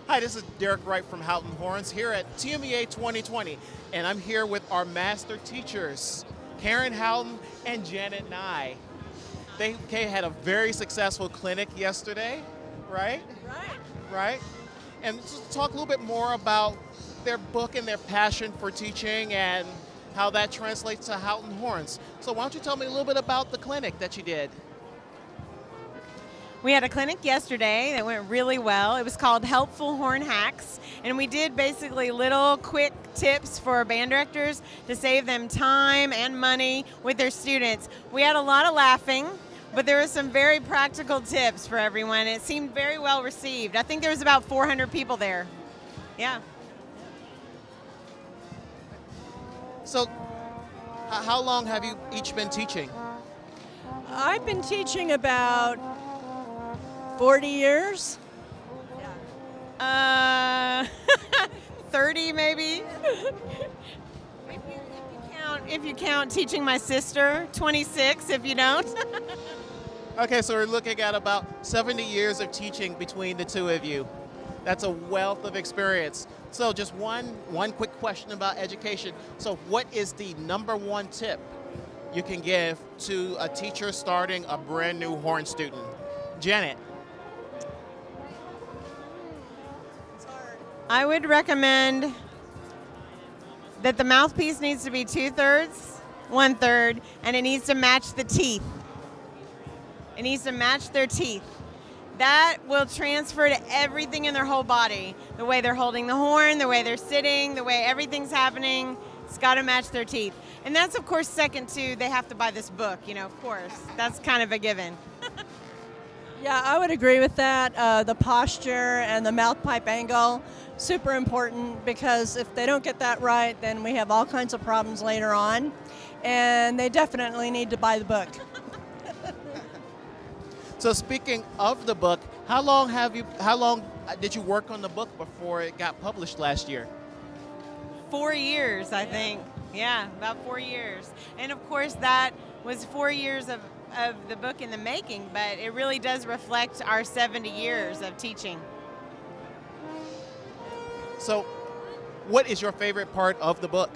Hi, this is Derek Wright from Houghton Horns here at TMEA 2020, and I'm here with our master teachers, Karen Houghton and Janet Nye. They had a very successful clinic yesterday, right? Right. Right? And just talk a little bit more about their book and their passion for teaching and how that translates to Houghton Horns. So why don't you tell me a little bit about the clinic that you did? We had a clinic yesterday that went really well. It was called Helpful Horn Hacks, and we did basically little quick tips for band directors to save them time and money with their students. We had a lot of laughing, but there were some very practical tips for everyone. It seemed very well received. I think there was about 400 people there. Yeah. So how long have you each been teaching? I've been teaching about 40 years. 30 maybe. If you count teaching my sister, 26 if you don't. Okay, so we're looking at about 70 years of teaching between the two of you. That's a wealth of experience. So just one quick question about education. So what is the number one tip you can give to a teacher starting a brand new horn student? Janet. I would recommend that the mouthpiece needs to be 2/3, 1/3, and it needs to match the teeth. It needs to match their teeth. That will transfer to everything in their whole body. The way they're holding the horn, the way they're sitting, the way everything's happening. It's got to match their teeth. And that's, of course, second to they have to buy this book, of course. That's kind of a given. Yeah, I would agree with that. The posture and the mouth pipe angle, super important, because if they don't get that right, then we have all kinds of problems later on. And they definitely need to buy the book. So speaking of the book, how long did you work on the book before it got published last year? 4 years, I think. Yeah, about 4 years. And of course, that was 4 years of the book in the making, but it really does reflect our 70 years of teaching. So what is your favorite part of the book?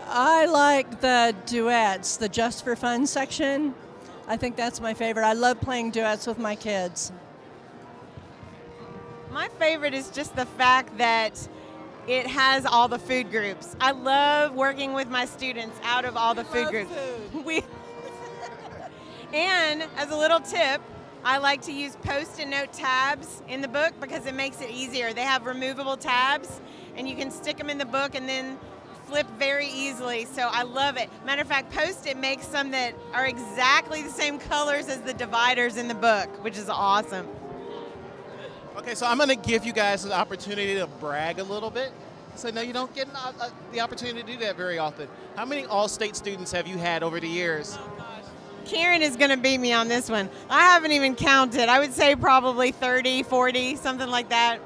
I like the duets, the Just for Fun section. I think that's my favorite. I love playing duets with my kids. My favorite is just the fact that it has all the food groups. I love working with my students out of all the food groups. Food. And as a little tip, I like to use post-it note tabs in the book because it makes it easier. They have removable tabs, and you can stick them in the book and then flip very easily, so I love it. Matter of fact, Post-it makes some that are exactly the same colors as the dividers in the book, which is awesome. Okay, so I'm going to give you guys an opportunity to brag a little bit. So no, you don't get the opportunity to do that very often. How many All-State students have you had over the years? Karen is going to beat me on this one. I haven't even counted. I would say probably 30, 40, something like that.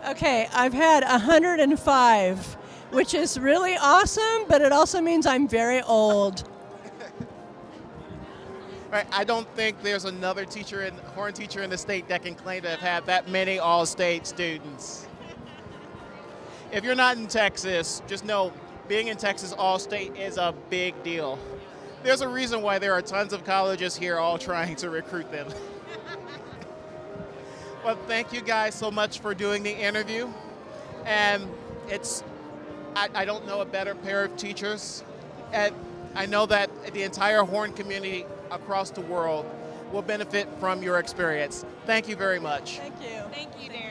Okay, I've had 105, which is really awesome, but it also means I'm very old. Right, I don't think there's another horn teacher in the state that can claim to have had that many All-State students. If you're not in Texas, just know being in Texas All-State is a big deal. There's a reason why there are tons of colleges here all trying to recruit them. Well, thank you guys so much for doing the interview. And I don't know a better pair of teachers. And I know that the entire horn community across the world will benefit from your experience. Thank you very much. Thank you. Thank you, Darren.